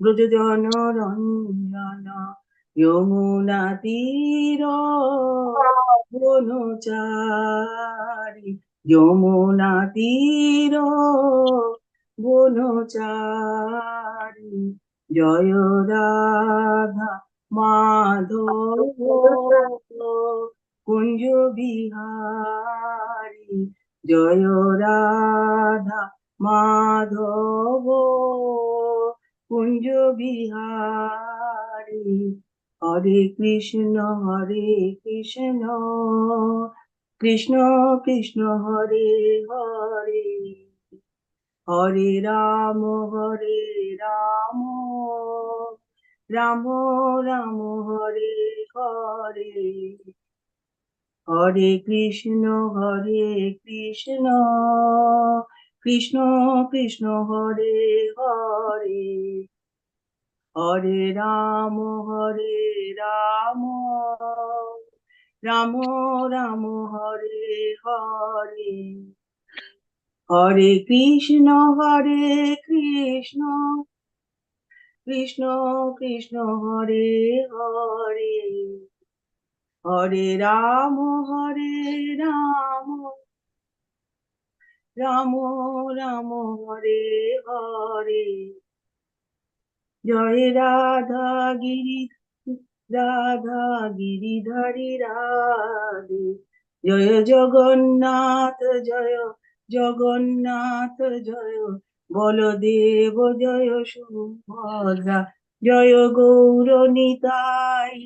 ব্রজজন রঞ্জন যমুনা তীর বনচারী যমুনা তীর বনচারী জয় রাধা মাধব কুঞ্জ বিহারী জয় রাধা মাধব কুঞ্জ বিহারী হরে কৃষ্ণ কৃষ্ণ কৃষ্ণ হরে হরে হরে রাম রাম রাম হরে হরে হরে কৃষ্ণ কৃষ্ণ কৃষ্ণ হরে হরে হরে রাম রাম রাম হরে হরে হরে কৃষ্ণ কৃষ্ণ কৃষ্ণ হরে হরে হরে রাম রাম রাম হরে হরে জয় রাধা গিরিধারী রাধে জয় জগন্নাথ জয় বলদেব জয় সুভদ্রা জয় গৌরনিতাই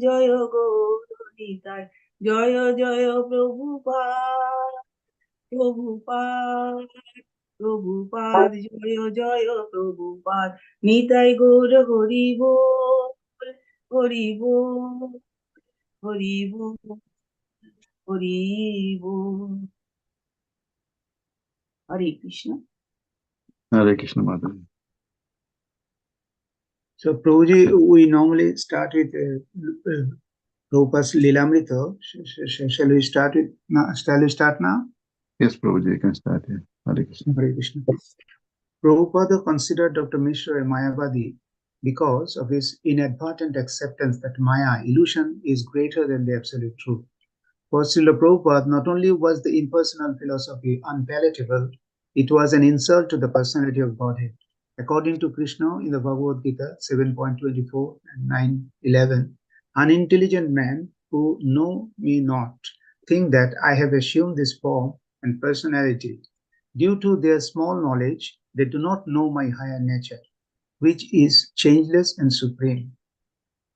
জয় গৌরনিতাই জয় জয় প্রভুপাদ জয় প্রভুপাদ নিতাই গৌর হরি বল হরি বল হরি বল হরি বল হরে Krishna Madhav. So, Prabhuji, we normally start with Prabhupada's Lilamrita. Shall we start now? Yes, Prabhuji, you can start here. Hare Krishna. Hare Krishna. Prabhupada considered Dr. Mishra a Mayavadi because of his inadvertent acceptance that Maya, illusion, is greater than the absolute truth. For Srila Prabhupada, not only was the impersonal philosophy unpalatable, it was an insult to the personality of Godhead. According to Krishna in the Bhagavad Gita 7.24 and 9.11, unintelligent men who know me not think that I have assumed this form and personality. Due to their small knowledge, they do not know my higher nature, which is changeless and supreme.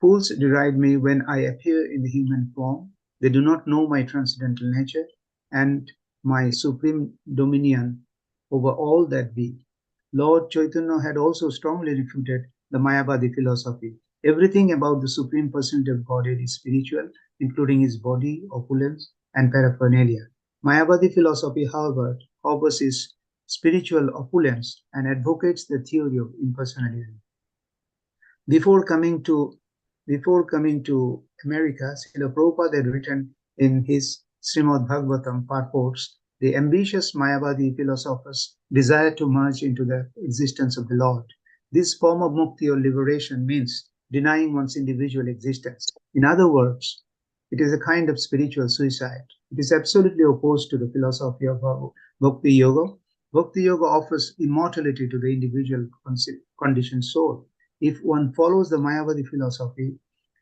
Fools deride me when I appear in the human form. They do not know my transcendental nature and my supreme dominion over all that be. Lord Chaitanya had also strongly refuted the Mayavadi philosophy. Everything about the Supreme Personality of Godhead is spiritual, including his body, opulence, and paraphernalia. Mayavadi philosophy, however, harbors his spiritual opulence and advocates the theory of impersonalism. Before coming to America, Srila Prabhupada had written in his Srimad Bhagavatam purports, the ambitious Mayavadi philosophers desire to merge into the existence of the Lord. This form of mukti or liberation means denying one's individual existence. In other words, it is a kind of spiritual suicide. It is absolutely opposed to the philosophy of Bhakti Yoga. Bhakti Yoga offers immortality to the individual conditioned soul. If one follows the Mayavadi philosophy,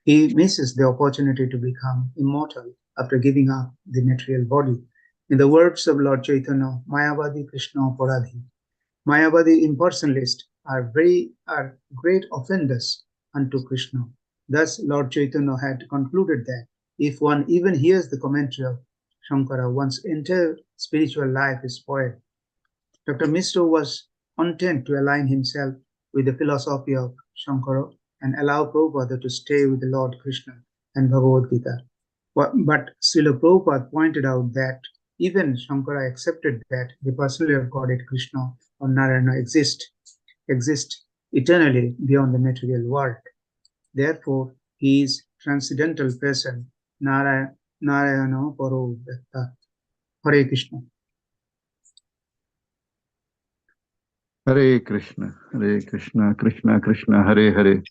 he misses the opportunity to become immortal after giving up the material body. In the words of Lord Chaitanya, Mayavadi Krishna Paradhi, Mayavadi impersonalists are great offenders unto Krishna. Thus, Lord Chaitanya had concluded that if one even hears the commentary of Shankara, one's entire spiritual life is spoiled. Dr. Mishra was content to align himself with the philosophy of Shankara and allow Prabhupada to stay with the Lord Krishna and Bhagavad Gita. But Srila Prabhupada pointed out that even Shankara accepted that the personality of Godhead Krishna or Narayana exist eternally beyond the material world. Therefore, he is transcendental person, Narayana Paro Vyakta. Hare Krishna. Hare Krishna, Krishna Krishna, Hare Hare,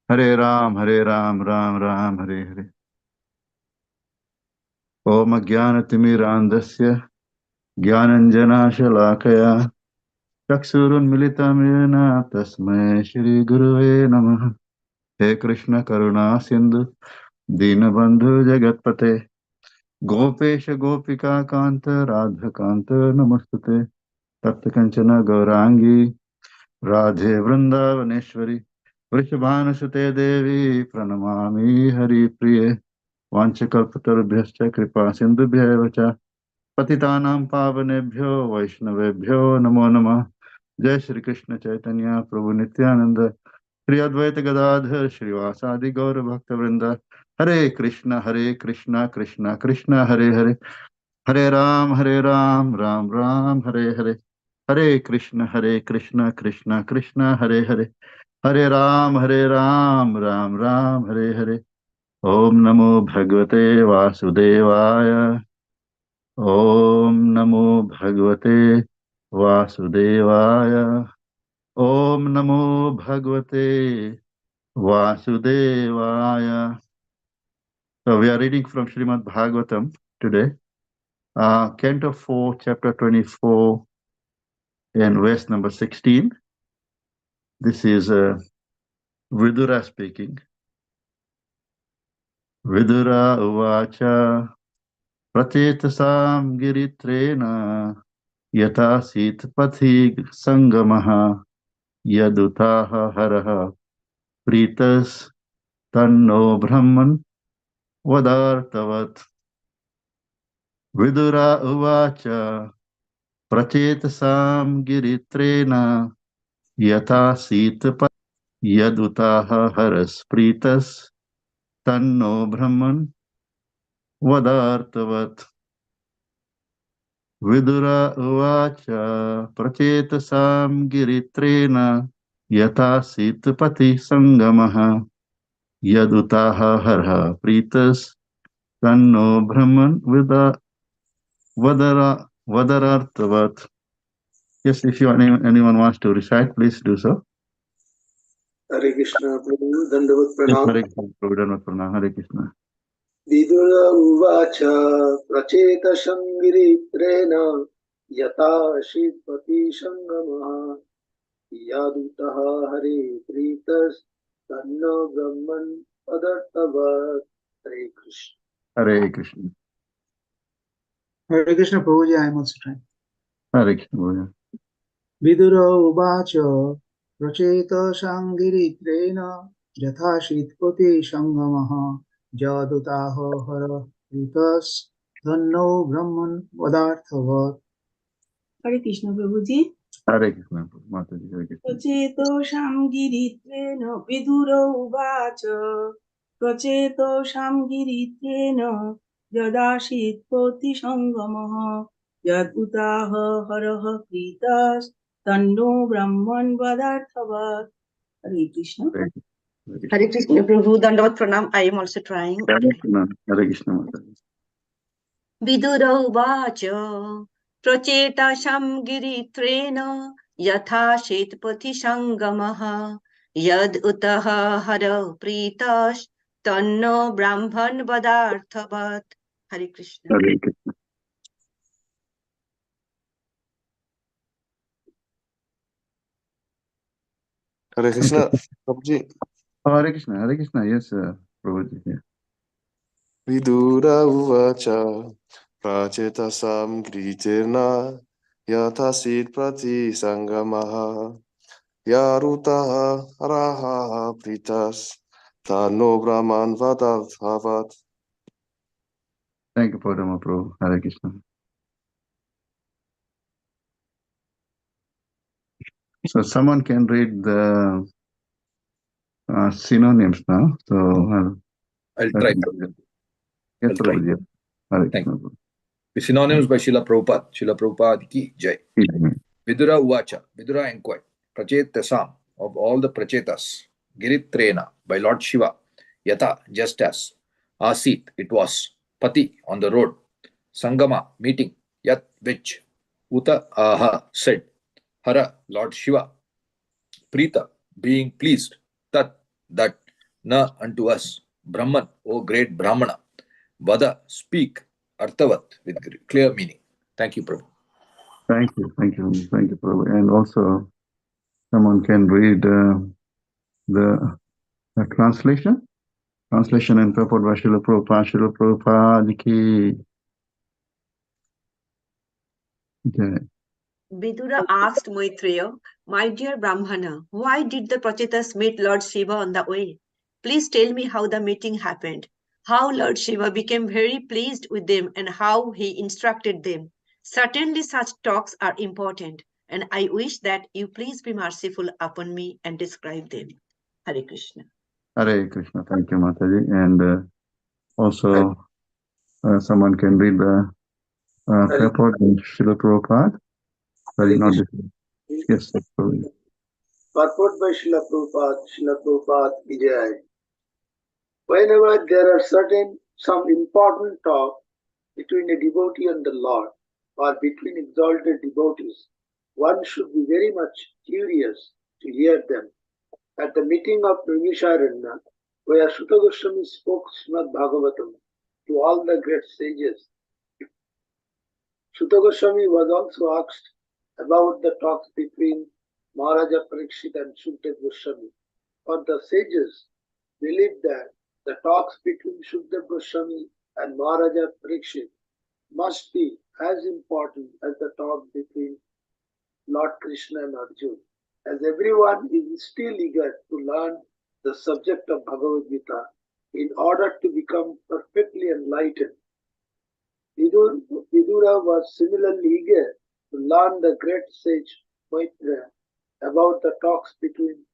Hare Ram, Ram Ram, Hare Hare. Om Jnanatimirandasya, Jnananjana Shalakaya, Chakshurunmilitam Yena, Tasmai Shri Guruve Namaha. He Krishna Karuna Sindhu, Dinabandhu Jagatpate, Gopesha Gopika Kanta, Radha Kanta Namastate, Tapta Kanchana Gaurangi, Radhe Vrindavaneshwari, Vrishabhanasute Devi, Pranamami Hari Priye, Vanchakalpatarubhyascha Kripa Sindhubhya Vacha, Patitanam Pavanebhyo, Vaishnavebhyo, Namo Namah. Jai Shri Krishna Chaitanya, Prabhu Nityananda, Shri Advaita Gadadhar, Srivasadi Gaura Bhakta Vrinda, Hare Krishna, Krishna Krishna, Hare Hare, Hare Ram, Ram Ram, Hare Hare. Hare Krishna, Krishna Krishna, Hare Hare. Hare Ram, Ram Ram, Hare Hare. Om Namo Bhagavate Vasudevaya. Om Namo Bhagavate Vasudevaya. Om Namo Bhagavate Vasudevaya. So we are reading from Srimad Bhagavatam today. Canto 4, chapter 24, and verse number 16. This is Vidura speaking. Vidura uvacha prachetasam giritrena yata sit pathi sangamaha yadutaha haraha pritas tanno brahman vadartavat. Vidura uvacha prachetasam giritrena yata sit pathi yadutaha haras pritas tanno brahman vadartavat. Vidura uvacha prachetasam giritrena yata sitpati sangamaha yadutaha harha pritas tanno brahman vadarartavat. Yes, if anyone wants to recite, please do so. Hare Krishna, Prabhu, Dandavat Yes, Pranam. Hare Krishna, Prabhu, Dandavat Pranam, Hare Krishna. Vidura uvacha pracheta sangiritrena yata shitpati sangamaha yadutaha hare pritas tanno brahman padartavat. Hare Krishna. Hare Krishna. Hare Krishna Prabhuji, I am also trying. Hare Krishna, Prabhu. Vidura uvacha pracheta sangiritrena yatha shitpati sangamaha jadutaha hara pritas dhanno brahman vadarthavat. Hare Krishna Prabhuji. Hare Krishna, Mataji, Hare Krishna. Prachetosham giritrena vidura uvacha Prachetosham giritrena yadashit poti sangamaha yad utaha haraha pritas tanno brahman vadarthavat. Hare Krishna. Hare Krishna, Hare Krishna. Hare Krishna Prabhu, Dandavat Pranam. I am also trying. Hare Krishna, Hare Krishna, Mataji. Vidura uvacha prachetasham giritrena yatha shetpati sangamaha yad utaha hara pritash tanno brahman vadarthavat. Hare Krishna. Hare Krishna. Hare Krishna, Prabhuji. Hare Krishna, yes, Prabhuji. Yeah. Vidura uvacha prachetasam griterna yathasid prati sangamaha yarutaha araha pritas tano brahman vadarthavat. Thank you, Padma Prabhu. Hare Krishna. So someone can read the synonyms now. So I'll try. Yes, I'll try. Prabhuji. Hare Thank Krishna. The synonyms by Srila Prabhupada. Srila Prabhupada ki jai. Vidura uvacha. Vidura inquired. Prachetasam, of all the prachetas. Giritrena, by Lord Shiva. Yata, just as. Asit, it was. Pati, on the road. Sangama, meeting. Yat, which. Uta, aha, said. Hara, Lord Shiva, Prita, being pleased, Tat, that, Na, unto us, Brahman, O great Brahmana, Vada, speak, Arthavat, with clear meaning. Thank you, Prabhu. Thank you, Prabhu. And also, someone can read the translation and purport by Srila Prabhupada. Srila Prabhupada ki. Okay. Vidura asked Maitreya, "My dear Brahmana, why did the Prachetas meet Lord Shiva on the way? Please tell me how the meeting happened, how Lord Shiva became very pleased with them and how he instructed them. Certainly such talks are important, and I wish that you please be merciful upon me and describe them." Hare Krishna. Hare Krishna. Thank you, Mataji. And also, someone can read the purport by Srila Prabhupada. Sorry, not this. Yes, sorry. Purport by Srila Prabhupada ki jai. Whenever there are some important talk between a devotee and the Lord, or between exalted devotees, one should be very much curious to hear them. At the meeting of Naimisharanya, where Sutta Goswami spoke Srimad Bhagavatam to all the great sages, Sutta Goswami was also asked about the talks between Maharaja Parikshit and Sukdev Goswami. For the sages believed that the talks between Sukdev Goswami and Maharaja Parikshit must be as important as the talk between Lord Krishna and Arjuna, as everyone is still eager to learn the subject of Bhagavad Gita in order to become perfectly enlightened. Vidura was similarly eager to learn the great sage Maitreya about the talks between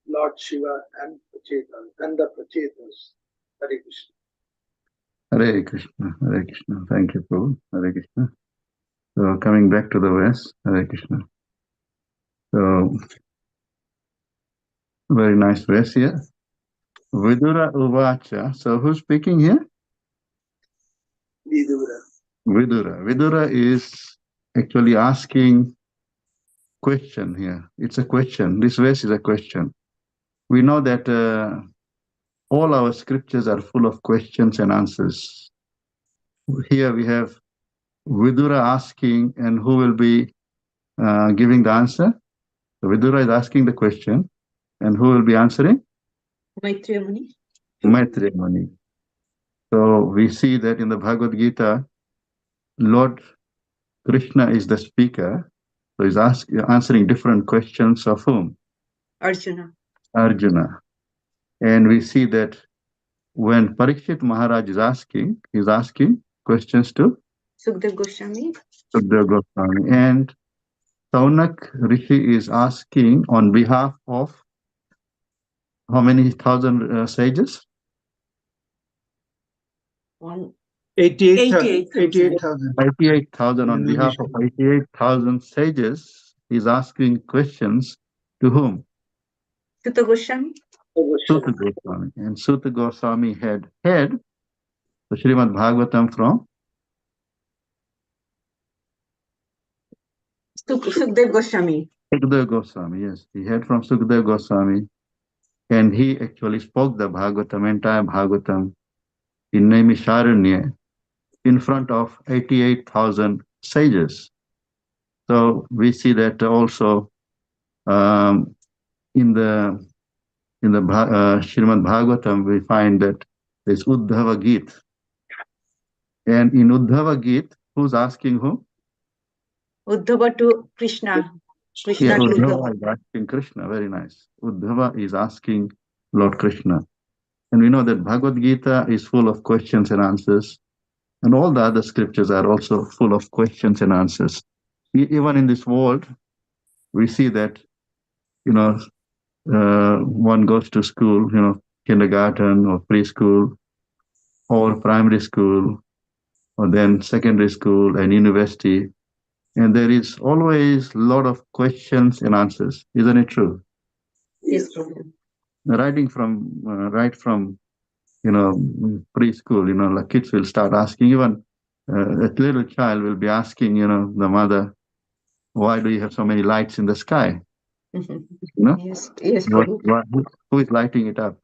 Lord Shiva and the Prachetas. Hare Krishna. Hare Krishna. Hare Krishna. Thank you, Prabhu. Hare Krishna. So coming back to the verse, Hare Krishna. So very nice verse here. Vidura Uvacha. So who's speaking here? Vidura. Vidura is actually asking question here. It's a question. This verse is a question. We know that all our scriptures are full of questions and answers. Here we have Vidura asking, and who will be giving the answer? So Vidura is asking the question, and who will be answering? Maitreya Muni. Maitreya Muni. So we see that in the Bhagavad Gita, Lord Krishna is the speaker. So he's answering different questions of whom? Arjuna. Arjuna. And we see that when Parikshit Maharaj is asking, he's asking questions to Sukdev Goswami. Sukdev Goswami. And Saunak Rishi is asking on behalf of how many thousand sages? 88,000. 88,000 on behalf of 88,000 sages. He's asking questions to whom? Sutta Goswami. Sutta Goswami. And Sutta Goswami had the Srimad Bhagavatam from Sukdev Goswami. Sukdev Goswami, yes. He had from Sukdev Goswami. And he actually spoke the Bhagavatam, entire Bhagavatam, in Naimisharanya in front of 88,000 sages. So we see that also in the Srimad Bhagavatam, we find that there's Uddhava Gita. And in Uddhava Gita, who's asking whom? Uddhava to Krishna. Krishna to Uddhava Uddhava. is asking Krishna. Very nice. Uddhava is asking Lord Krishna. And we know that Bhagavad Gita is full of questions and answers. And all the other scriptures are also full of questions and answers. Even in this world, we see that, one goes to school, kindergarten or preschool or primary school, or then secondary school and university. And there is always a lot of questions and answers. Isn't it true? Yes. Right from preschool, like kids will start asking, even a little child will be asking, the mother, why do you have so many lights in the sky? You know, Yes, yes, what, Prabhu. who is lighting it up?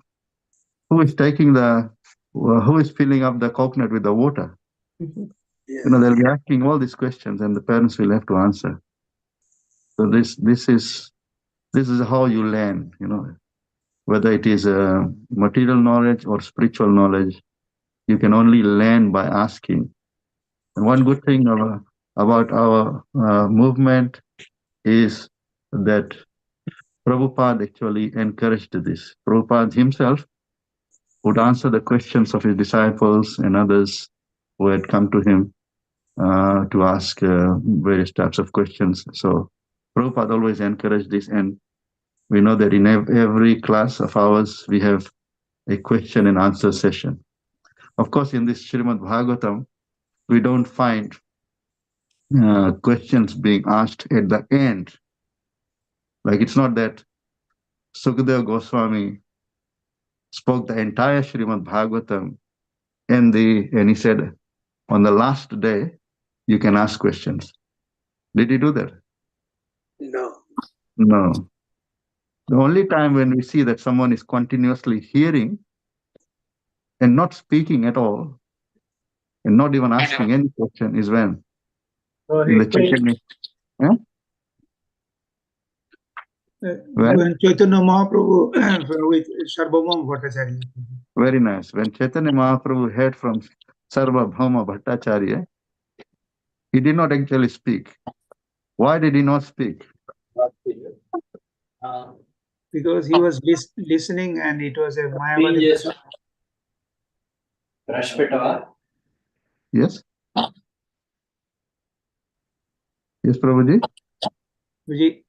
Who is who is filling up the coconut with the water? Mhm. You know, they'll be asking all these questions, and the parents will have to answer. So this is how you learn. You know, whether it is material knowledge or spiritual knowledge, you can only learn by asking. And one good thing about our movement is that Prabhupada actually encouraged this. Prabhupada himself would answer the questions of his disciples and others who had come to him to ask various types of questions. So Prabhupada always encouraged this, and we know that in every class of ours, we have a question and answer session. Of course, in this Srimad Bhagavatam, we don't find questions being asked at the end. Like, it's not that Sukadeva Goswami spoke the entire Srimad Bhagavatam and he said, on the last day, you can ask questions. Did he do that? No. No. The only time when we see that someone is continuously hearing and not speaking at all and not even asking any question is when? In the Chaitanya. When Chaitanya Mahaprabhu with Sarvabhauma Bhattacharya. Very nice. When Chaitanya Mahaprabhu heard from Sarvabhauma Bhattacharya, he did not actually speak. Why did he not speak? Because he was listening and it was a Mayavadi. Yes? Yes, Prabhuji? Vijay,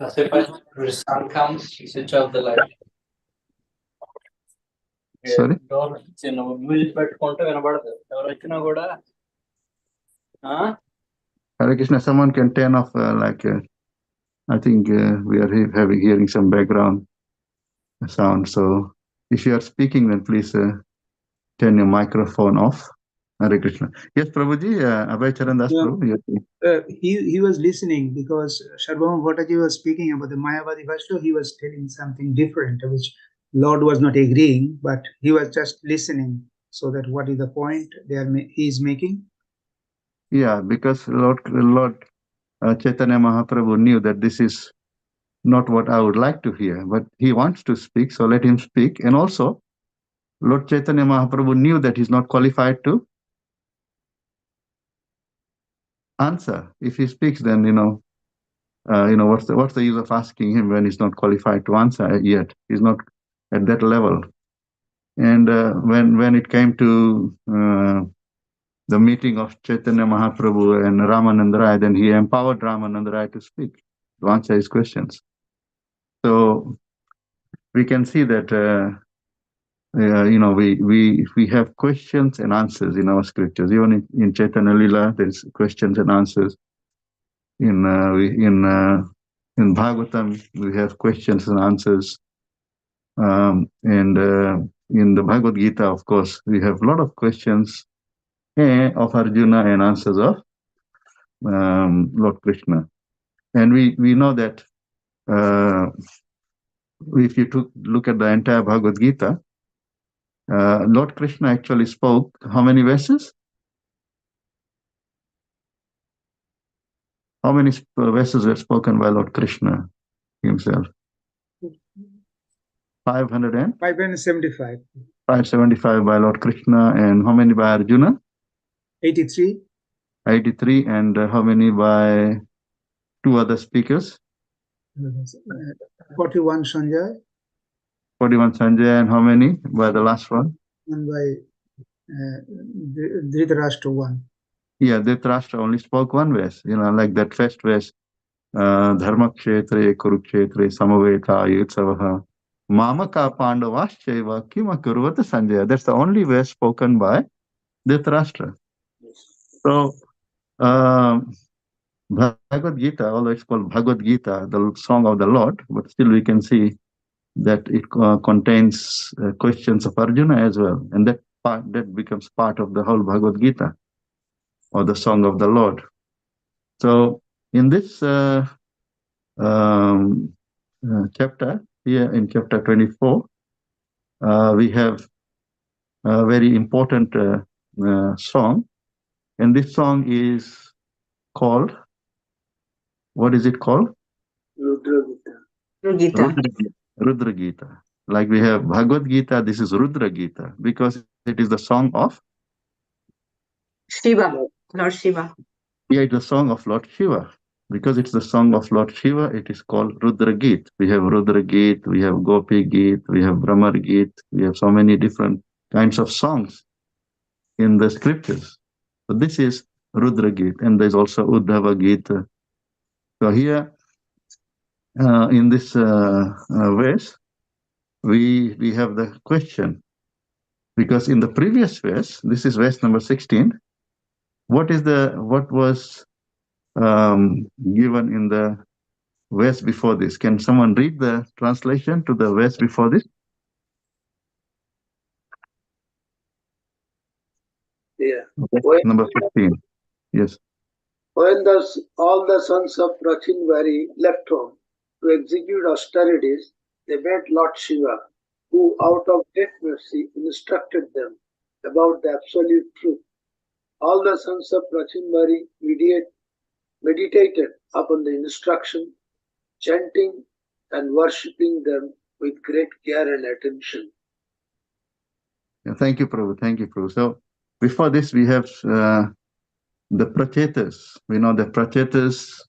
When sun comes, switch off the light. Sorry? Door music పెట్టుకుంటే వినబడదు ఎవరు వచ్చినా కూడా Hare Krishna, someone can turn off I think we are hearing some background sound. So if you are speaking, then please turn your microphone off. Hare Krishna. Yes, Prabhuji, Abhay Charan Das Yeah. Prabhu. Yes. he was listening because Sarvabhauma Bhattacharya was speaking about the Mayavadi Vaishnava. He was telling something different, which Lord was not agreeing, but he was just listening. So that what is the point he is making? Yeah, because Lord Chaitanya Mahaprabhu knew that this is not what I would like to hear, but he wants to speak, so let him speak. And also, Lord Chaitanya Mahaprabhu knew that he's not qualified to answer. If he speaks, then what's the use of asking him when he's not qualified to answer yet? He's not at that level. And when it came to the meeting of Chaitanya Mahaprabhu and Ramananda Rai, then he empowered Ramananda Rai to speak, to answer his questions. So we can see that we have questions and answers in our scriptures. Even in Chaitanya Lila, there's questions and answers. In Bhagavatam, we have questions and answers. And in the Bhagavad Gita, of course, we have a lot of questions of Arjuna and answers of Lord Krishna. And we know that if you look at the entire Bhagavad Gita, Lord Krishna actually spoke how many verses? How many verses were spoken by Lord Krishna himself? 575. 575 by Lord Krishna, and how many by Arjuna? 83. 83, and how many by two other speakers? 41 Sanjay. 41 Sanjay, and how many by the last one? And by Dhritarashtra 1. Yeah, Dhritarashtra only spoke one verse, like that first verse, Dharma Kshetre Kurukshetre Samaveta Yutsavaha Mamaka Pandavascheva Kima Kurvata Sanjaya. That's the only verse spoken by Dhritarashtra. So, Bhagavad Gita, although it's called Bhagavad Gita, the song of the Lord, but still we can see that it contains questions of Arjuna as well, and that becomes part of the whole Bhagavad Gita, or the song of the Lord. So in this chapter, here in chapter 24, we have a very important song, and this song is called, what is it called? Rudra Gita. Gita. Rudra Gita. Like we have Bhagavad Gita, this is Rudra Gita because it is the song of Shiva, Lord Shiva. Yeah, it's the song of Lord Shiva. Because it's the song of Lord Shiva, it is called Rudra Geet. We have Rudra Geet, we have Gopi Geet, we have Brahmar Geet, we have so many different kinds of songs in the scriptures. So this is Rudra Geet, and there's also Uddhava Geet. So here, in this verse, we have the question, because in the previous verse, this is verse number 16. What was given in the verse before this? Can someone read the translation to the verse before this? Yeah. Okay, number 15. Yes. When all the sons of Prachinvari left home to execute austerities, they met Lord Shiva, who, out of great mercy, instructed them about the absolute truth. All the sons of Prachinvari meditated upon the instruction, chanting and worshipping them with great care and attention. Yeah, thank you, Prabhu. Thank you, Prabhu. So before this, we have the Prachetas. We know the Prachetas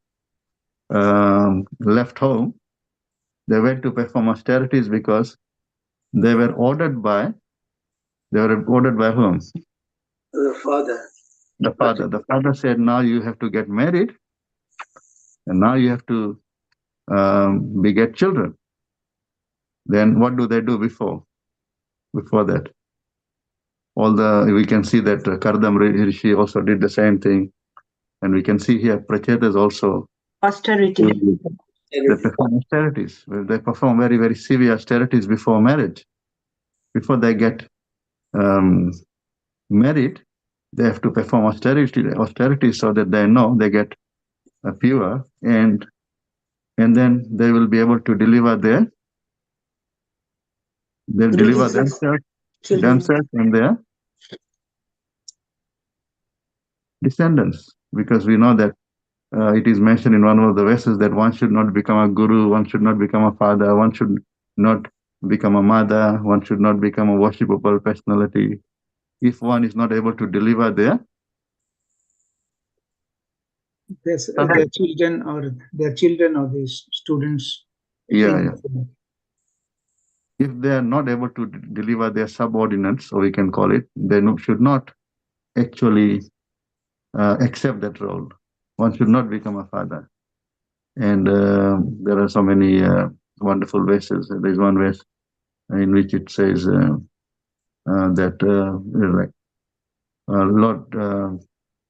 left home. They went to perform austerities because they were ordered by whom? The father. The father. The father said, now you have to get married, and now you have to beget children. Then what do they do before that? We can see that Kardam Rishi also did the same thing. And we can see here Prachetas also. Austerity. They perform austerities. They perform very, very severe austerities before marriage. Before they get married, they have to perform austerity so that they know they get pure, and then they will be able to deliver themselves and their descendants, because we know that it is mentioned in one of the verses that one should not become a guru, one should not become a father, one should not become a mother, one should not become a worshipable personality if one is not able to deliver their children or the students. Yeah. If they are not able to deliver their subordinates, or we can call it, they should not actually accept that role. One should not become a father. And there are so many wonderful verses. There's one verse in which it says that Lord,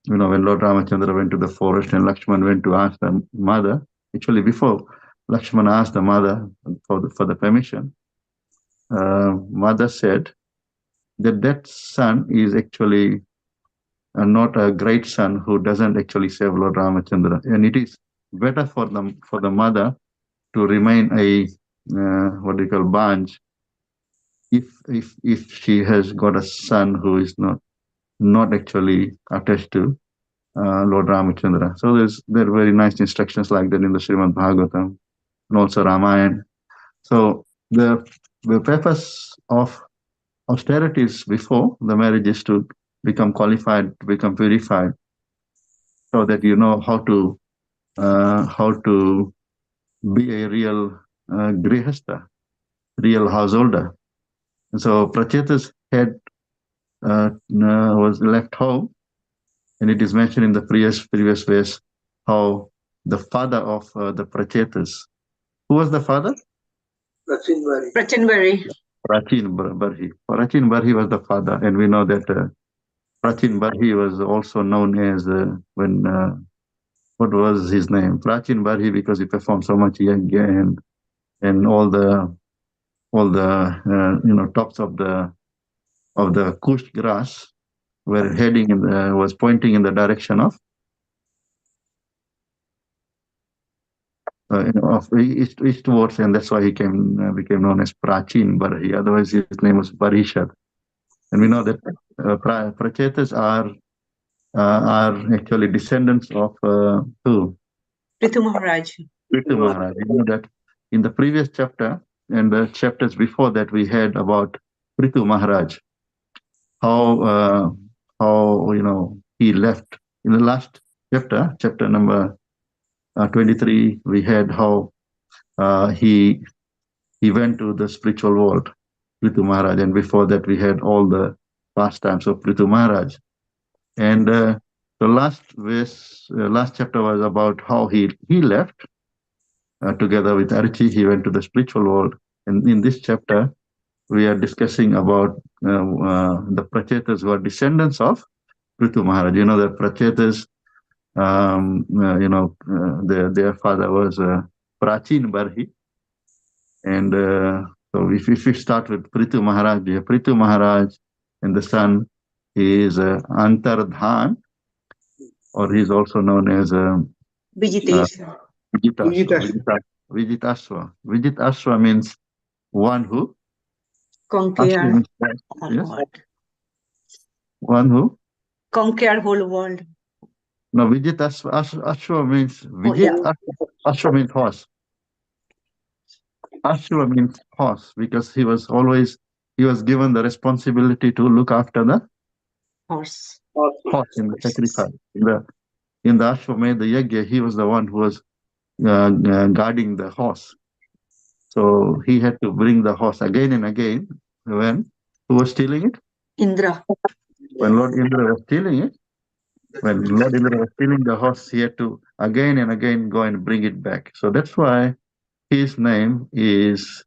when Lord Ramachandra went to the forest and Lakshman went to ask the mother, actually before Lakshman asked the mother for the permission, mother said that son is actually not a great son who doesn't actually save Lord Ramachandra, and it is better for the mother to remain a what do you call Banj if she has got a son who is not actually attached to Lord Ramachandra. So there are very nice instructions like that in the Srimad Bhagavatam and also Ramayana. So the purpose of austerities before the marriage is to become qualified, to become purified, so that you know how to be a real grihastha, real householder. And so Prachetas had was left home, and it is mentioned in the previous verse how the father of the Prachetas. Who was the father? Prachinvari. Prachin Barhi. Prachin Barhi was the father, and we know that Prachin Barhi was also known as what was his name? Prachin Barhi, because he performed so much yajna and all the tops of the kush grass were was pointing in the direction of of eastwards, and that's why he became known as Prachin Barahi. Otherwise, his name was Parishad. And we know that Prachetas are actually descendants of who? Prithu Maharaj. Prithu Maharaj. You know that in the previous chapter and the chapters before that, we had about Prithu Maharaj, how he left. In the last chapter number 23, we had how he went to the spiritual world, Prithu Maharaj, and before that we had all the pastimes of Prithu Maharaj. And the last chapter was about how he left together with Archie. He went to the spiritual world, and in this chapter we are discussing about the Prachetas who are descendants of Prithu Maharaj. You know, the Prachetas, their father was Prachin Barhi, and so if we start with Prithu Maharaj, and the son is Antardhan, or he's also known as Vijitesha. Vijitaswa means one who Conquer means whole yes, world. one who Conquer whole world. no, Ashwa means Ashwa means horse. Ashwa means horse because he was given the responsibility to look after the Horse. horse in the sacrifice. In the Ashwamedha Yajna, he was the one who was guarding the horse. So he had to bring the horse again and again. Who was stealing it? Indra. When Lord Indra was stealing it, when Lord Indra was stealing the horse, he had to again and again go and bring it back. So that's why his name is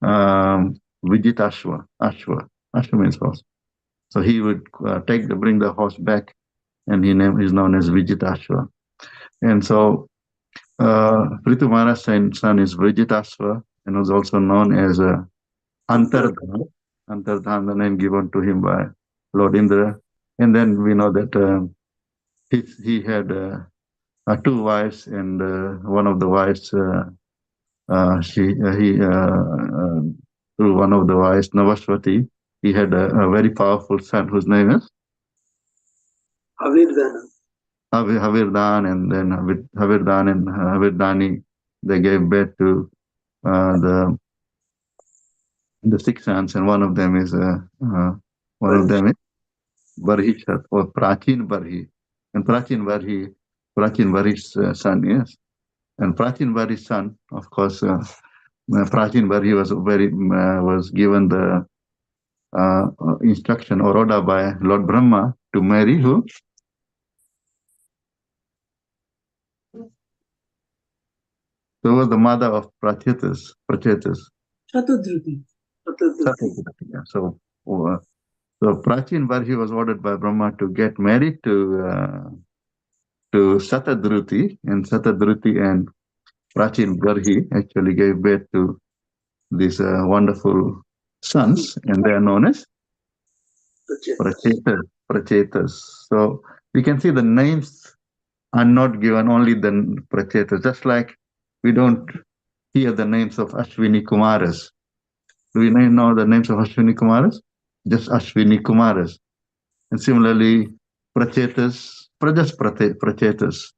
Vijitashwa. Ashwa means horse. So he would bring the horse back, and his name is known as Vijitashwa. And so Prithu Maharaj's son is Vijitaswa, and was also known as Antardhan. Antardhan, the name given to him by Lord Indra. And then we know that he had two wives, and one of the wives, through one of the wives, Navaswati, he had a very powerful son whose name is Havirdan, and then Havirdan and Havirdani, they gave birth to the 6 sons, and one of them is Barhishat, or Prachin Barhi, and Prachin Barhi's son, yes, and Prachin Barhi's son, of course, Prachin Barhi was given the instruction or order by Lord Brahma to marry who? Who was the mother of Prachetas? Shatadruti. Yeah. So Prachin Barhi was ordered by Brahma to get married to Satadruti, and Satadruti and Prachin Barhi actually gave birth to these wonderful sons, and they are known as Prachetas. So we can see the names are not given, only the Prachetas, just like we don't hear the names of Ashwini Kumaras. Do we know the names of Ashwini Kumaras? Just Ashwini Kumaras. And similarly, Prachetas, Prachetas,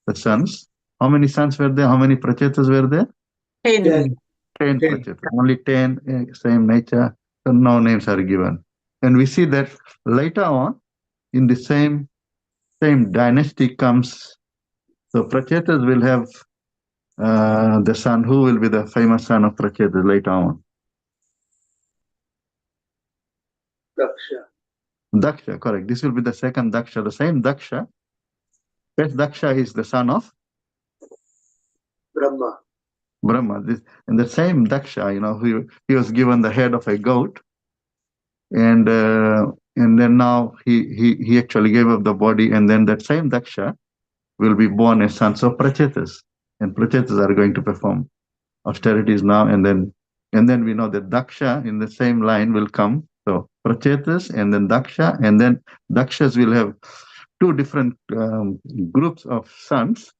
the sons. How many sons were there? How many Prachetas were there? 10. 10 Prachetas. Only 10, same nature, so no names are given. And we see that later on, in the same dynasty comes, so Prachetas will have the son. Who will be the famous son of Prachetas later on? Daksha, correct. This will be the second Daksha. The same Daksha. First Daksha is the son of Brahma. And the same Daksha, he was given the head of a goat, and then now he actually gave up the body, and then that same Daksha will be born as sons of Prachetas, and Prachetas are going to perform austerities now, and then we know that Daksha in the same line will come. So Prachetas and then Daksha, and then Dakshas will have two different groups of sons,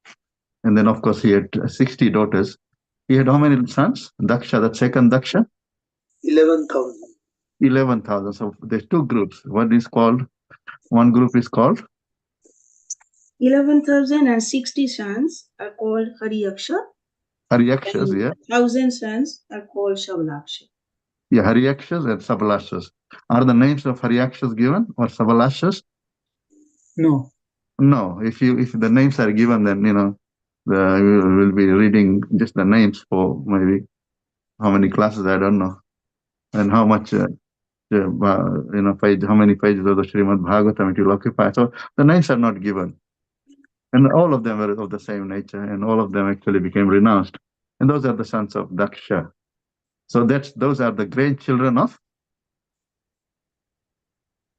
And then, of course, he had 60 daughters. He had how many sons? Daksha, the second Daksha? 11,000. 11,000. So there's two groups. One group is called 11,060 sons are called Haryaksha. Haryakshas, yeah. 1,000 sons are called Shabalaksha. Yeah, Haryakshas and Sabalashas. Are the names of Haryakshas given or Sabalashas? No. No. If the names are given, then we'll be reading just the names for maybe how many classes, I don't know, and how much how many pages of the Srimad Bhagavatam it will occupy. So the names are not given, and all of them were of the same nature, and all of them actually became renounced. And those are the sons of Daksha. So those are the grandchildren of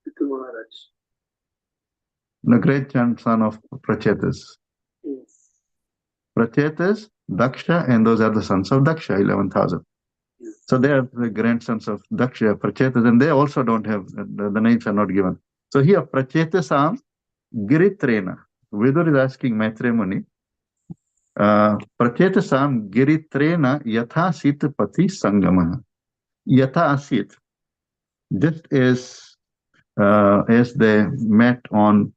Pitu Maharaj. the great-grandson of Prachetas. Hmm. Prachetas, Daksha, and those are the sons of Daksha, 11,000. Yeah. So they are the grandsons of Daksha, Prachetas, and they also don't have, the names are not given. So here, Prachetasam Giritrena. Vidur is asking Maitreya Muni, Prachetasam Giritrena Yatha Sit Pati Sangamaha. Yatha Asit, just as they met on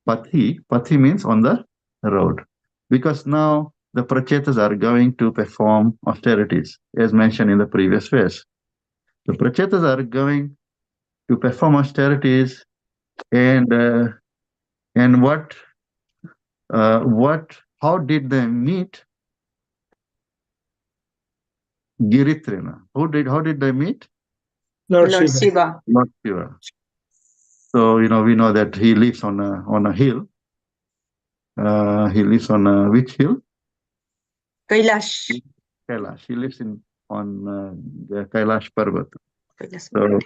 Pati means on the road. Because now the Prachetas are going to perform austerities, as mentioned in the previous verse. The Prachetas are going to perform austerities, and how did they meet Giritrena? How did they meet? Lord Lord Shiva. Shiva. Lord Shiva. So we know that he lives on a hill. He lives on which hill? Kailash. Kailash. He lives on the Kailash Parvat. Kailash.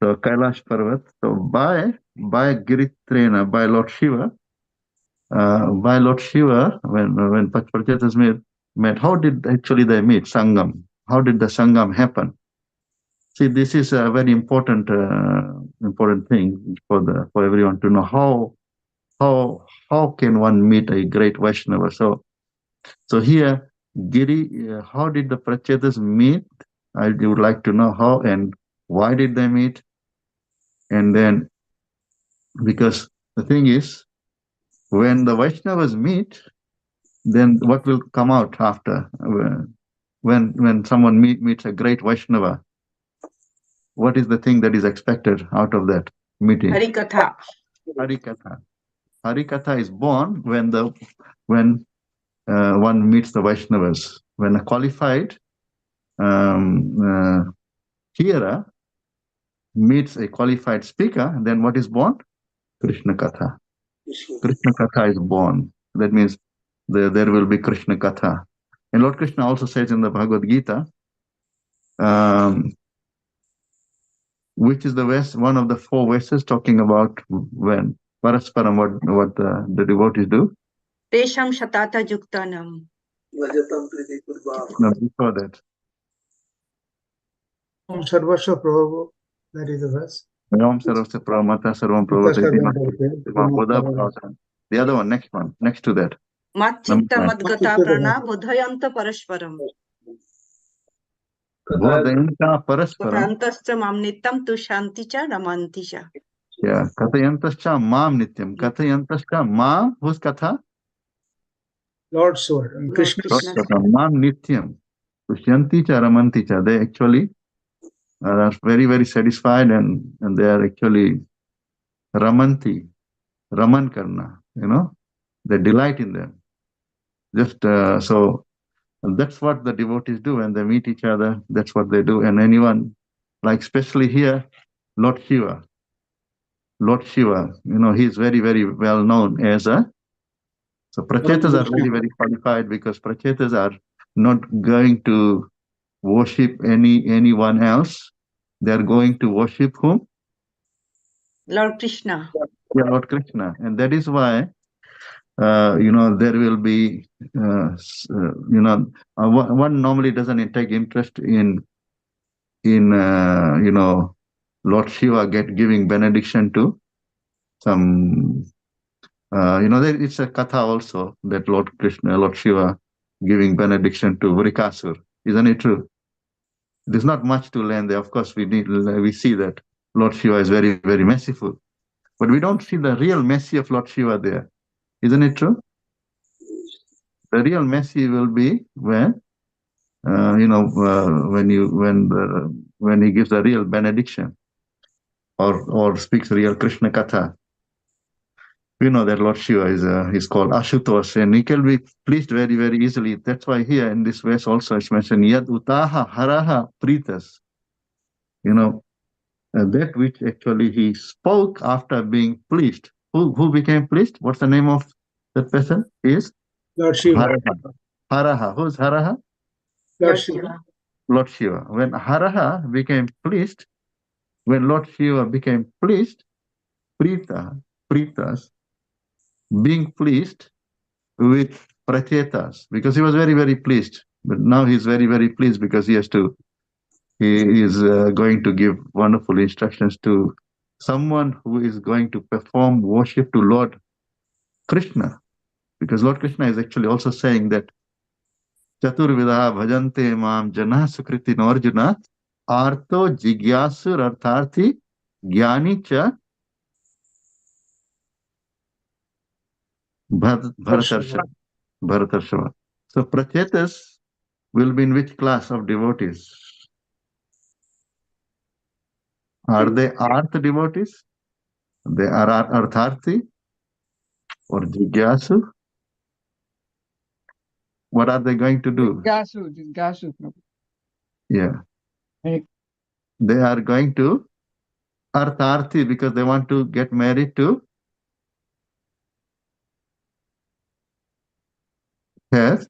So Kailash Parvat. So by Giritrena, by Lord Shiva, when Prachetas met, how did actually they meet? Sangam. How did the Sangam happen? See, this is a very important thing for everyone to know. How can one meet a great Vaishnava? So here, Giri, how did the Prachetas meet? I would like to know how and why did they meet? And then, because the thing is, when the Vaishnavas meet, then what will come out after? When someone meets a great Vaishnava, what is the thing that is expected out of that meeting? Harikatha. Harikatha. Harikatha is born when one meets the Vaishnavas. When a qualified hearer meets a qualified speaker, then what is born? Krishna Katha. Krishna Katha is born. That means there will be Krishna Katha. And Lord Krishna also says in the Bhagavad Gita, which is the verse, one of the four verses talking about when Parasparam, what the devotees do. Tesham Shatata Yuktanam. Vajatam Priti Kurbhava. No, before that. Om Sarvasva Prabhu. That is the verse. Om Sarvasya Pramata Sarvam Pravata. The other one, next to that. Mat Chitta Madgata Prana Bodhayanta Parasparam. Bodhayanta Parasparam. Kathantascha Mam Nityam Tu Shanticha Ramantisha. Yeah, Kathayantascha Mam Nityam. Kathayantascha Mam, whose Katha? Lord Sword. Krishna. Mam Nityam. Tusyanticha Ramanticha. They actually are very, very satisfied and they are actually Ramanti, Raman Karna, they delight in them. Just so that's what the devotees do when they meet each other. That's what they do. And anyone, like especially here, Lord Shiva, he is very, very well known as a. So Prachetas are very, very qualified because Prachetas are not going to worship anyone else. They are going to worship whom? Lord Krishna. Yeah, Lord Krishna. And that is why, there will be, one normally doesn't take interest in Lord Shiva giving benediction to some It's a katha also that Lord Krishna, Lord Shiva giving benediction to Vrikasur. Isn't it true? There's not much to learn there. Of course, we see that Lord Shiva is very, very merciful. But we don't see the real mercy of Lord Shiva there. Isn't it true? The real mercy will be when, when he gives a real benediction or speaks real Krishna Katha. We know that Lord Shiva is called Ashutosh, and he can be pleased very, very easily. That's why here in this verse also it's mentioned, Yad Utaha Haraha Pritas. That which actually he spoke after being pleased. Who became pleased? What's the name of that person? Is Lord Shiva. Haraha. Haraha. Who's Haraha? Lord Shiva. Lord Shiva. When Haraha became pleased, when Lord Shiva became pleased, Pritas, being pleased with Prachetas, because he was very, very pleased. But now he's very, very pleased because he is going to give wonderful instructions to someone who is going to perform worship to Lord Krishna. Because Lord Krishna is actually also saying that Chaturvidaha bhajante mam jana sukriti norjuna arto jigyasur artharthi jnani cha Bharatarshava. So Prachetas will be in which class of devotees? Are they Artha devotees? They are Artharthi or Jigyasu? What are they going to do? Jigyasu. Yeah. Right. They are going to Artharthi because they want to get married to have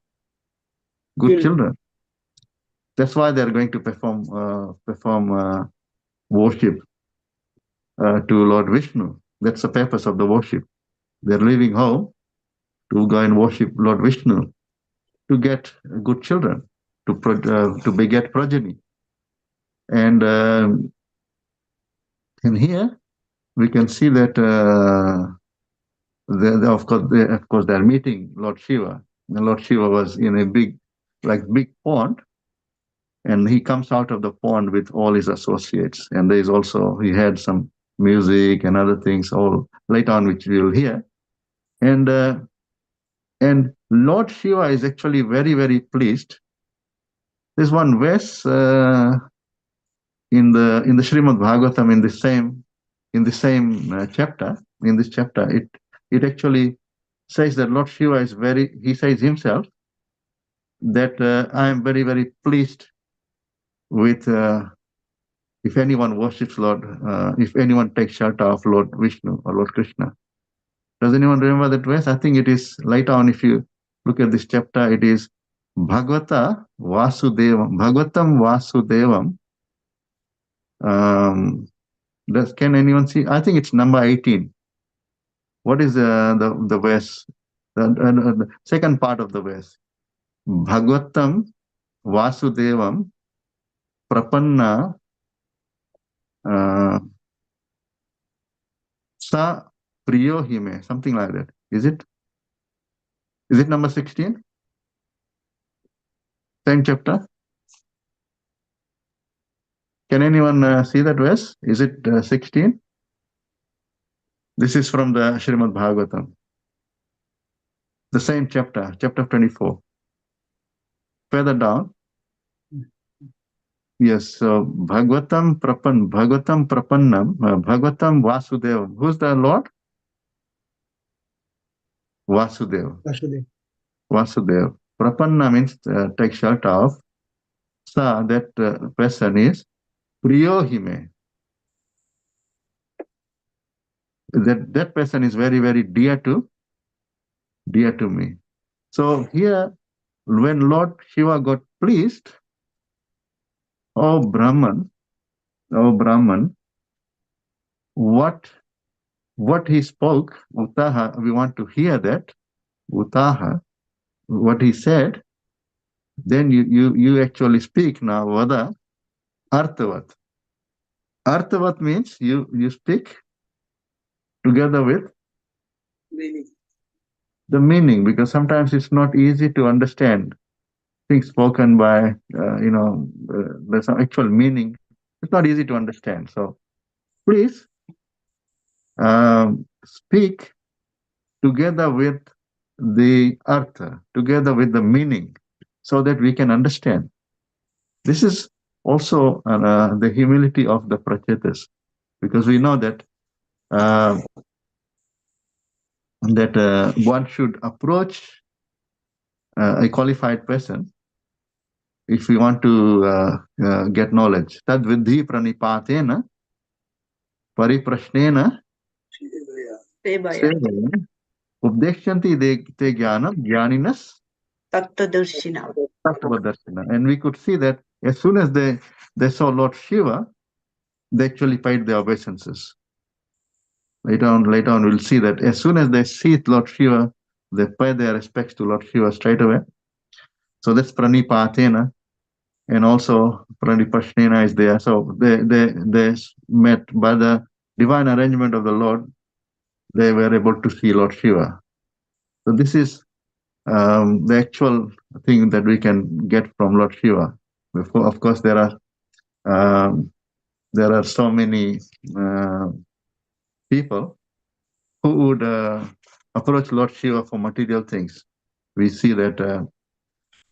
good children. That's why they are going to perform worship to Lord Vishnu. That's the purpose of the worship. They're leaving home to go and worship Lord Vishnu to get good children, to beget progeny. And in here we can see that of course they're meeting Lord Shiva. And Lord Shiva was in a big pond, and he comes out of the pond with all his associates. And there is also, he had some music and other things all later on, which we will hear. And Lord Shiva is actually very, very pleased. There's one verse in the Srimad Bhagavatam in the same chapter. In this chapter, it actually says that Lord Shiva is he says himself that I am very, very pleased with if anyone worships Lord, if anyone takes shelter of Lord Vishnu or Lord Krishna. Does anyone remember that verse? I think it is later on. If you look at this chapter, it is Bhagavatam Vasudevam. Can anyone see? I think it's number 18. What is the verse? The second part of the verse. Bhagavatam Vasudevam Prapanna Sa Priyo Hime, something like that. Is it number 16? Same chapter? Can anyone see that verse? Is it 16? This is from the Srimad Bhagavatam. The same chapter 24. Further down. Yes, so Bhagavatam Prapannam, Bhagavatam Vasudevam. Who's the Lord? Vasudev. Prapanna means take shelter of. Sa, that person is Priyo Hime. That person is very, very dear to me. So here, when Lord Shiva got pleased, oh Brahman, what he spoke, Utaha, we want to hear that, Utaha, what he said, then you actually speak now, Vada, Arthavat. Arthavat means you speak together with the meaning, because sometimes it's not easy to understand things spoken by, there's some actual meaning. It's not easy to understand. So please speak together with the artha, together with the meaning, so that we can understand. This is also the humility of the prachetas, because we know that one should approach a qualified person if we want to get knowledge. Tad vidhi pranipatena pariprashnena sevaya updeshyanti te jnanam jnaninas Tattadarshina. tattvadarshina. And we could see that as soon as they saw Lord Shiva, they actually paid their obeisances. Later on, we'll see that as soon as they see Lord Shiva, they pay their respects to Lord Shiva straight away. So that's pranipatena. And also pranipashnena is there. So they met by the divine arrangement of the Lord. They were able to see Lord Shiva. So this is the actual thing that we can get from Lord Shiva. Of course, there are so many people who would approach Lord Shiva for material things. We see that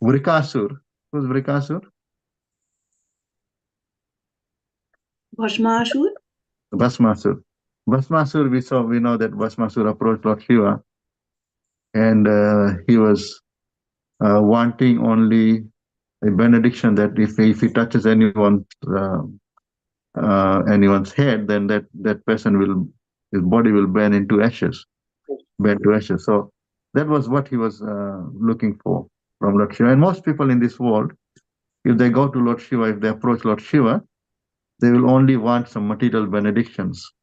Vrikasur. Who's Vrikasur? Bhasmasur. Bhasmasur. Bhasmasur, we know that Bhasmasur approached Lord Shiva, and he was wanting only a benediction that if he touches anyone's head, then that person his body will burn to ashes. So that was what he was looking for from Lord Shiva. And most people in this world, if they go to Lord Shiva, if they approach Lord Shiva, they will only want some material benedictions.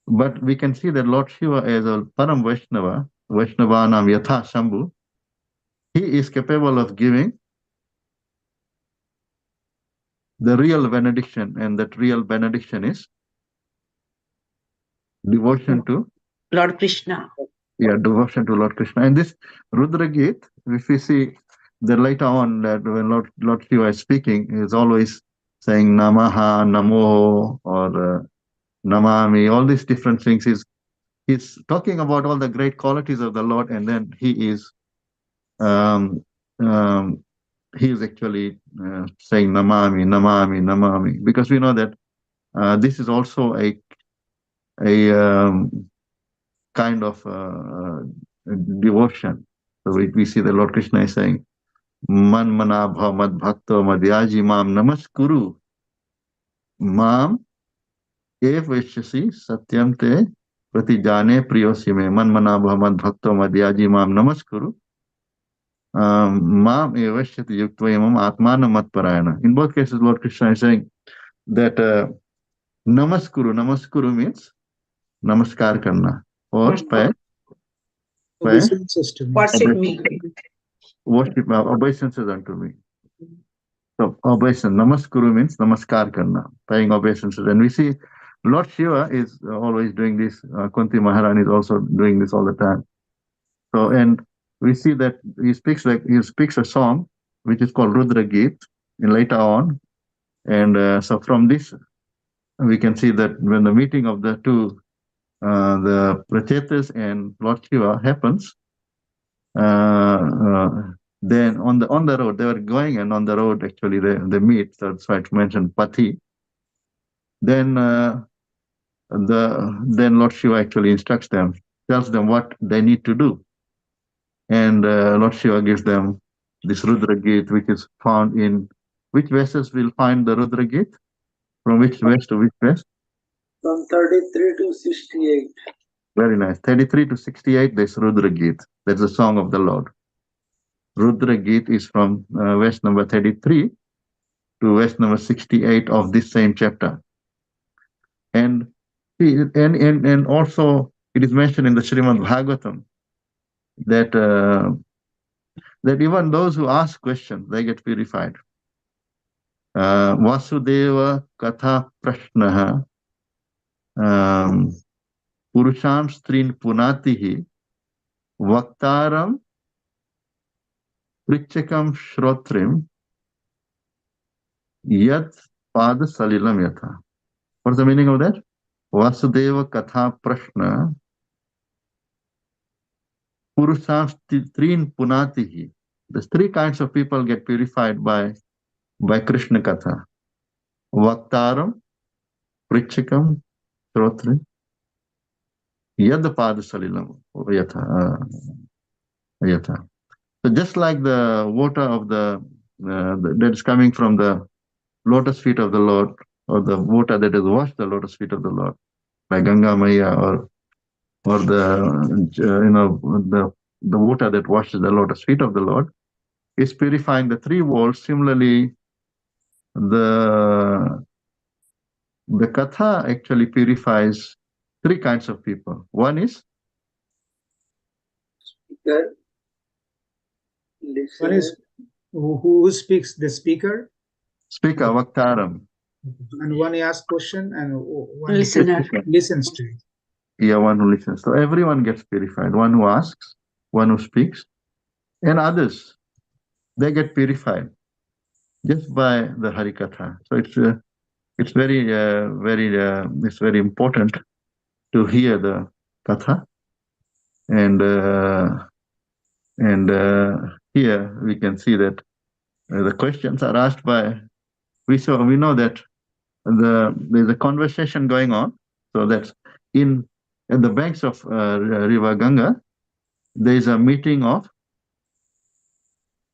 But we can see that Lord Shiva as a Param Vaishnava, Vaishnavanam Yatha Shambhu, he is capable of giving the real benediction, and that real benediction is devotion to Lord Krishna. Yeah, devotion to Lord Krishna. And this Rudra Git, if we see that later on, that when Lord Shiva is speaking, he is always saying Namaha, Namo, or Namami, all these different things. He's talking about all the great qualities of the Lord, and then he is actually saying Namami, Namami, Namami, because we know that this is also a kind of devotion. So we see the Lord Krishna is saying, Man manabha mad bhakto madhyaji mam namaskuru mam ev veshyasi satyam te pratijane priyosime. Man manabha mad bhakto madhyaji mam namaskuru mam ev veshyati yuktvayamam atmana mat parayana. In both cases, Lord Krishna is saying that namaskuru means namaskar karna, or Obeisances to me. Worship me. worship obeisances unto me. So obeisance, namaskuru means namaskar karna, paying obeisances. And we see Lord Shiva is always doing this. Kunti Maharani is also doing this all the time. So, and we see that he speaks a song which is called Rudra Git, and later on. And so from this, we can see that when the meeting of the two, the Prachetas and Lord Shiva happens, then on the road they were going, and on the road actually they meet. So that's why it's mentioned Pati. Then Lord Shiva actually instructs them, tells them what they need to do, and Lord Shiva gives them this Rudra Git, which is found in which verses we'll find the Rudra Git? From which verse to which verse? From 33 to 68. Very nice. 33 to 68, there's Rudra Git. That's the song of the Lord. Rudra Git is from verse number 33 to verse number 68 of this same chapter. And also it is mentioned in the Srimad Bhagavatam that that even those who ask questions, they get purified. Vasudeva Katha Prashnaha Purusham Strin Punatihi Vaktaram Prichakam Shrotrim Yat Pada Salilam Yatha. What's the meaning of that? Vasudeva Katha Prashna Purusham Trin Punatihi. There's three kinds of people get purified by Krishna Katha. Vaktaram, Prichakam, Shrotrim, Yad Pada Salilam Yatha. So just like the water of that is coming from the lotus feet of the Lord, or the water that has washed the lotus feet of the Lord, by Ganga Maya, or the water that washes the lotus feet of the Lord, is purifying the three worlds. Similarly, the Katha actually purifies three kinds of people. One is Speaker, One listener, is who speaks, the speaker, speaker, Vaktaram. and one asks question and one Listener. listens to it. Yeah, one who listens. So everyone gets purified. One who asks, one who speaks, and others, they get purified just by the Harikatha. So it's very it's very important to hear the Katha, and here we can see that the questions are asked by. We know that there's a conversation going on. So that's at the banks of River Ganga. There is a meeting of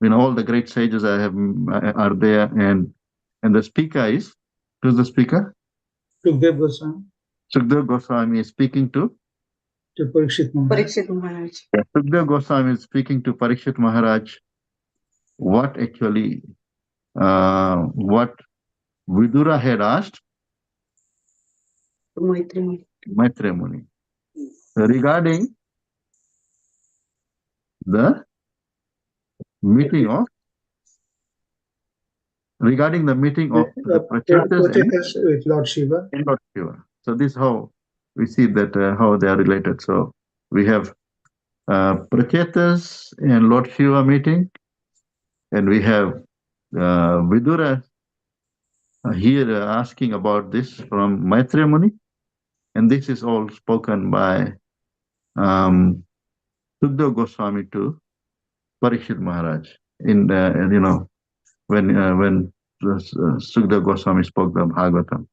all the great sages are there, and the speaker is, who's the speaker? Sukdev Goswami Sukdev Goswami is speaking to Parikshit Maharaj. Parikshit Maharaj. Sukdev Goswami is speaking to Parikshit Maharaj. What actually what Vidura had asked Maitri. Maitreya Muni regarding the meeting of the Prachetas with Lord Shiva. and Lord Shiva. So this is how we see that how they are related. So we have Prachetas and Lord Shiva meeting, and we have Vidura here asking about this from Maitreya Muni, and this is all spoken by Sukdev Goswami to Parikshit Maharaj in when Sukdev Goswami spoke the Bhagavatam.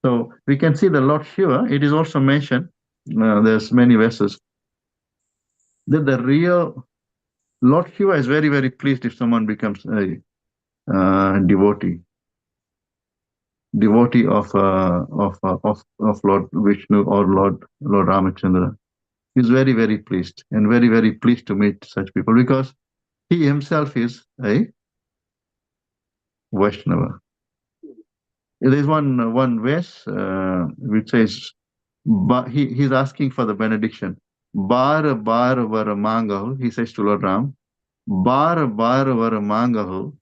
So we can see the Lord Shiva. It is also mentioned. There's many verses that the real Lord Shiva is very, very pleased if someone becomes a devotee of Lord Vishnu or Lord Ramachandra. He's very, very pleased, and very, very pleased to meet such people, because he himself is a Vaishnava. There is one verse which says, he's asking for the benediction. Bar bar var mangaho, he says to Lord Ram, bar bar var mangaho,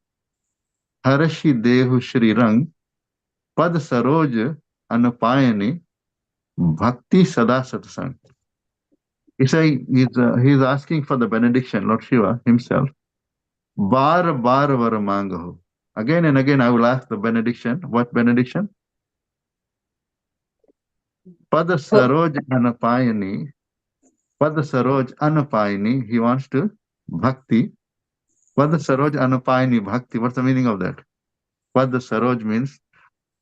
harashi dehu shri rang, pad saroj anupayani, bhakti sada satsang. He's asking for the benediction, Lord Shiva himself. Bar bar var mangaho. Again and again I will ask the benediction. What benediction? Pada saroj anupayani. Pada saroj anupayani. He wants to bhakti. Pada saroj anupayani bhakti. What's the meaning of that? Pada saroj means,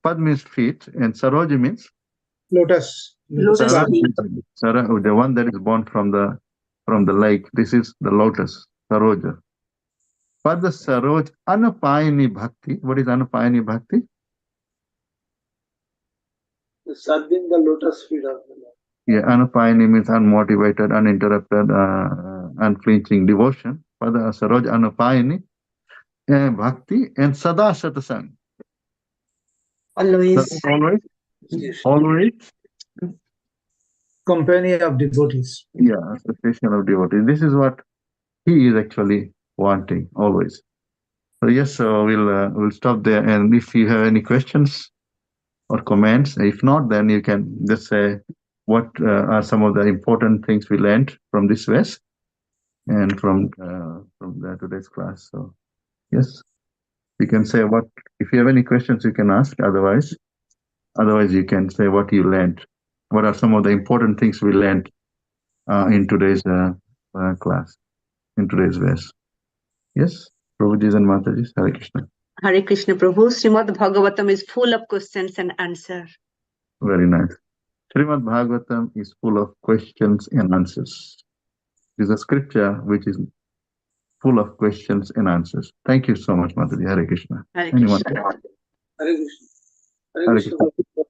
pad means feet, and saroj means Lotus. Saroj, the one that is born from the lake. This is the lotus, saroja. Pada saroj anupayani bhakti. What is anupayani bhakti? serving the lotus feet of the Lord. Yeah, anupayani means unmotivated, uninterrupted, unflinching devotion. Pada saroj anupayani bhakti, and sada satsang. Always. Always. Company of devotees. Yeah, association of devotees. This is what he is actually wanting always. So yes, so we'll stop there. And if you have any questions or comments, if not, then you can just say what are some of the important things we learned from this verse and from today's class. So yes, you can say what, if you have any questions you can ask, otherwise you can say what you learned. What are some of the important things we learned in today's class, in today's verse? Yes, Prabhuji and Mataji, Hare Krishna. Hare Krishna Prabhu. Srimad Bhagavatam is full of questions and answers. Very nice. Srimad Bhagavatam is full of questions and answers. It is a scripture which is full of questions and answers. Thank you so much, Mataji. Hare Krishna. Hare Anyone? Krishna. Hare Krishna. Hare Hare Krishna. Krishna.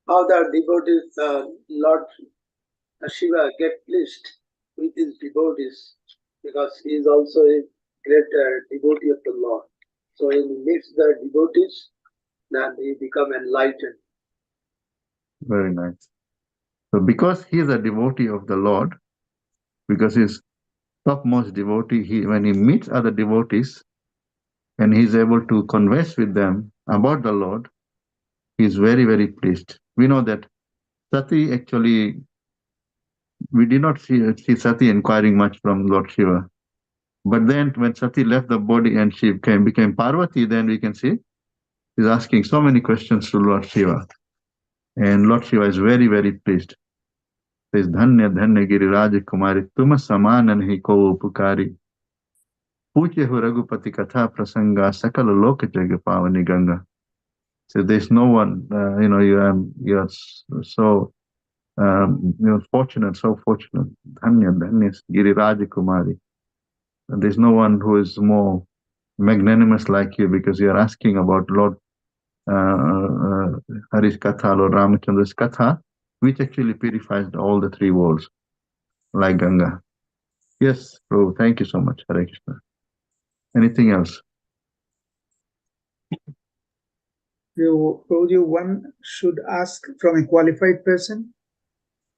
How the devotees, Lord Shiva get pleased with his devotees, because he is also a great devotee of the Lord. So when he meets the devotees, then he become enlightened. Very nice. So because he is a devotee of the Lord, because he is topmost devotee, when he meets other devotees and he is able to converse with them about the Lord, he is very, very pleased. We know that Sati actually, we did not see Sati inquiring much from Lord Shiva. But then when Sati left the body and she became Parvati, then we can see he's asking so many questions to Lord Shiva. And Lord Shiva is very, very pleased. Says, Dhanya Dhanya Giriraj Kumari, Tuma Samana Nahi Ko Upukari. Puche hu Raghupati Katha Prasanga Sakala Loka Jaga Pavani Ganga. So there's no one, you are so fortunate, so fortunate. Dhanya Dhanya Giriraj Kumari. And there's no one who is more magnanimous like you, because you are asking about Lord Hari's Katha, Lord Ramachandra's Katha, which actually purifies all the three worlds, like Ganga. Yes, Prabhu, thank you so much. Hare Krishna. Anything else? One should ask from a qualified person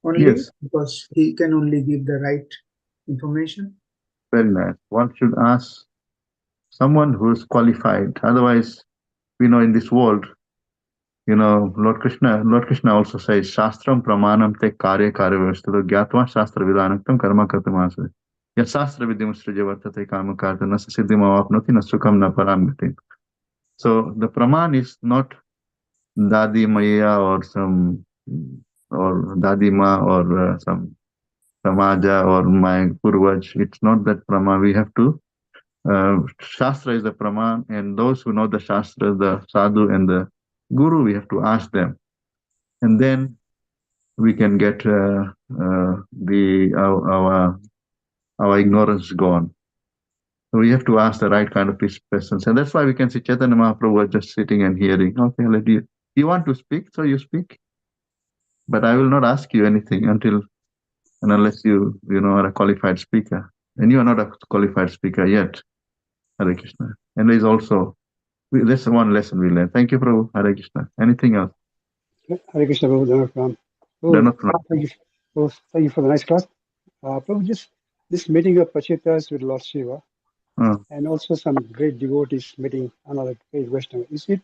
only, Yes. because he can only give the right information. Very nice. One should ask someone who is qualified. Otherwise, we know in this world, Lord Krishna also says, Shastram Pramanam te karya vyavasthato gyatva shastra vidanaktam karma kartamasa. Ya shastra vidyam srijavartate kama karta nasa siddhim avapnoti na sukham na paramgati. So the Praman is not Dadi Maya or Dadi Ma or some Samaja or my Purvaj. It's not that Praman. We have to, Shastra is the Praman, and those who know the Shastra, the Sadhu and the Guru, we have to ask them. And then we can get our ignorance gone. So we have to ask the right kind of questions. And that's why we can see Chaitanya Mahaprabhu was just sitting and hearing. Okay, you want to speak, so you speak. But I will not ask you anything until and unless you are a qualified speaker. And you are not a qualified speaker yet. Hare Krishna. And there's also, that's one lesson we learned. Thank you, Prabhu. Hare Krishna. Anything else? Hare Krishna, Prabhu. Thank you for the nice class. Prabhu, just this meeting of Pachitas with Lord Shiva, and also some great devotees meeting another great Vaishnava. Is it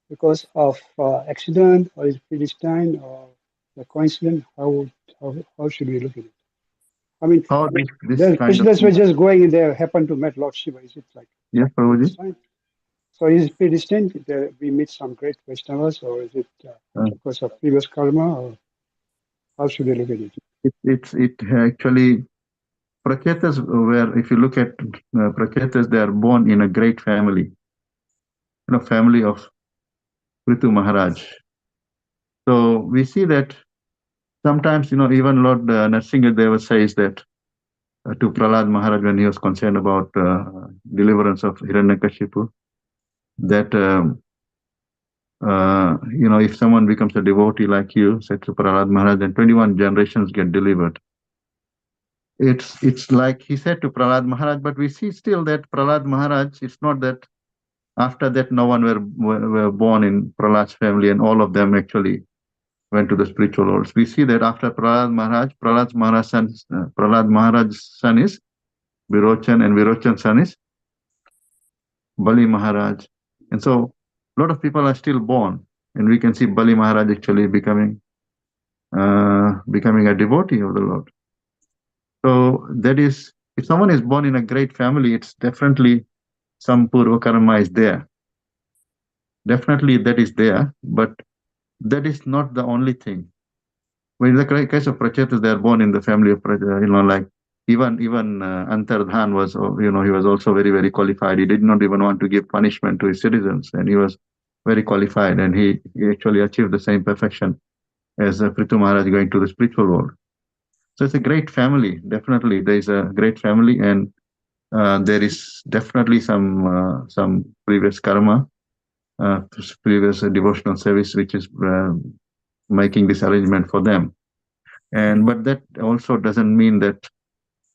because of accident, or is it predestined, or the coincidence? How should we look at it? I mean, the Krishnas were just going in there, happened to meet Lord Shiva. Is it like? Yes, Prabhuji. So is it predestined that we meet some great Vaishnavas, or is it because of previous karma, or how should we look at it? It actually, Praketas were, if you look at Praketas, they are born in a great family, family of Ritu Maharaj. So we see that sometimes, even Lord Nrsingadeva says that to Prahlad Maharaj when he was concerned about deliverance of Hiranyakashipu, that if someone becomes a devotee like you, said to Prahlad Maharaj, then 21 generations get delivered. It's like he said to Prahlad Maharaj, but we see still that Prahlad Maharaj, it's not that after that no one were born in Prahlad's family and all of them actually went to the spiritual worlds. We see that after Prahlad Maharaj's son is Virochan, and Virochan's son is Bali Maharaj. And so a lot of people are still born, and we can see Bali Maharaj actually becoming becoming a devotee of the Lord. So that is, if someone is born in a great family, it's definitely some purva karma is there. Definitely that is there, but that is not the only thing. When in the case of Prachetas, they are born in the family of, like even Antardhan was, he was also very, very qualified. He did not even want to give punishment to his citizens, and he was very qualified, and he actually achieved the same perfection as Prithu Maharaj going to the spiritual world. So it's a great family. Definitely, there is a great family, and there is definitely some previous karma, previous devotional service, which is making this arrangement for them. And but that also doesn't mean that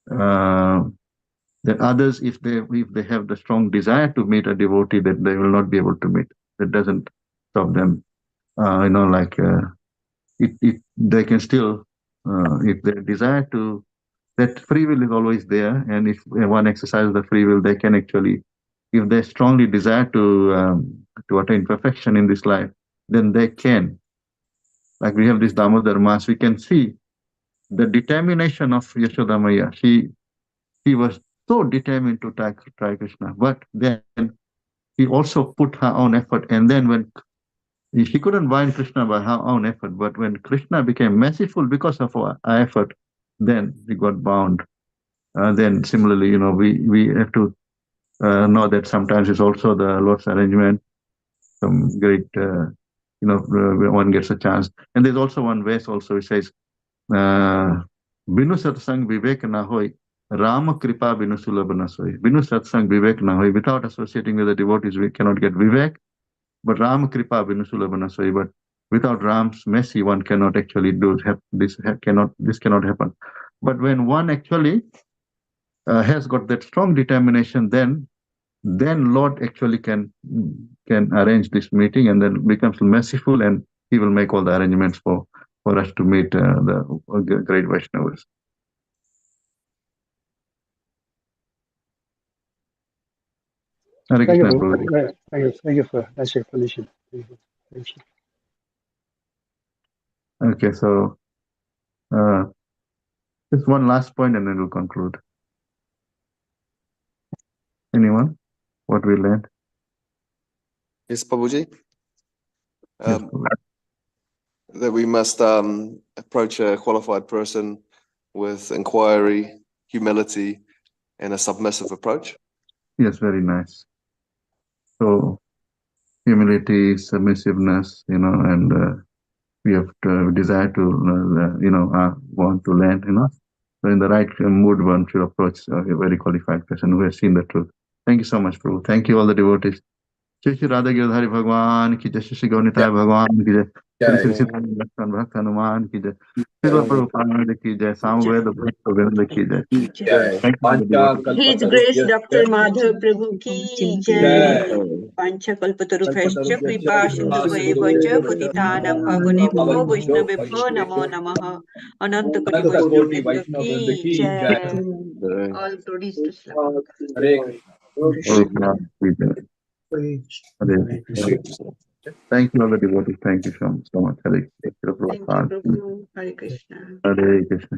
that others, if they have the strong desire to meet a devotee, that they will not be able to meet. That doesn't stop them. They can still, if they desire to. That free will is always there, and if one exercises the free will, they can actually, if they strongly desire to attain perfection in this life, then they can. Like we have this Damodar Mas, we can see the determination of Yashoda Maya. She was so determined to try Krishna, but then she also put her own effort. And then when she couldn't bind Krishna by her own effort, but when Krishna became merciful because of her effort, then he got bound. Then similarly, we have to know that sometimes it's also the Lord's arrangement. Some great, one gets a chance. And there's also one verse also, it says, Binu satsang vivek na hoy, Rama kripa binu sulabh na soy. Binu satsang vivek na hoy. Without associating with the devotees, we cannot get vivek. But Rama kripa binu sulabh na soy. But without Ram's mercy, one cannot actually do this. This cannot happen. But when one actually has got that strong determination, then Lord actually can arrange this meeting, and then becomes merciful, and he will make all the arrangements for us to meet the great Vaishnavas. Hare Thank you, Krishna, Prabhu. Prabhu. Thank you for that explanation. Thank you. Okay, so just one last point, and then we'll conclude. Anyone? What we learned? Yes, Prabhuji. Yes, Prabhu. That we must approach a qualified person with inquiry, humility, and a submissive approach. Yes, very nice. So humility, submissiveness, and we have to desire to, want to learn, So in the right mood, one should approach a very qualified person who has seen the truth. Thank you so much, Prabhu. Thank you, all the devotees. Shri Radha Girdhari Bhagwan ki jai, Shri Gaunitaya Bhagwan ki jai, Shri Sitani Lakshman Bhakt Hanuman ki jai, Shri Prabhupada ki jai, Samved Bhakt Govind ki jai. Thank you, all the devotees. His Grace Dr. Madhav Prabhu ki jai. Pancha kalpatarubhyascha kripa sindhubhayeva patitanam pavanebhyo vaishnavebhyo namo namah. Ananta koti Vaishnava ki jai. All glories to Slava. Hare Krishna. Thank you, all the devotees. Thank you so much. Hare Krishna. Thank you, Prabhu. Hare Krishna. Hare Krishna.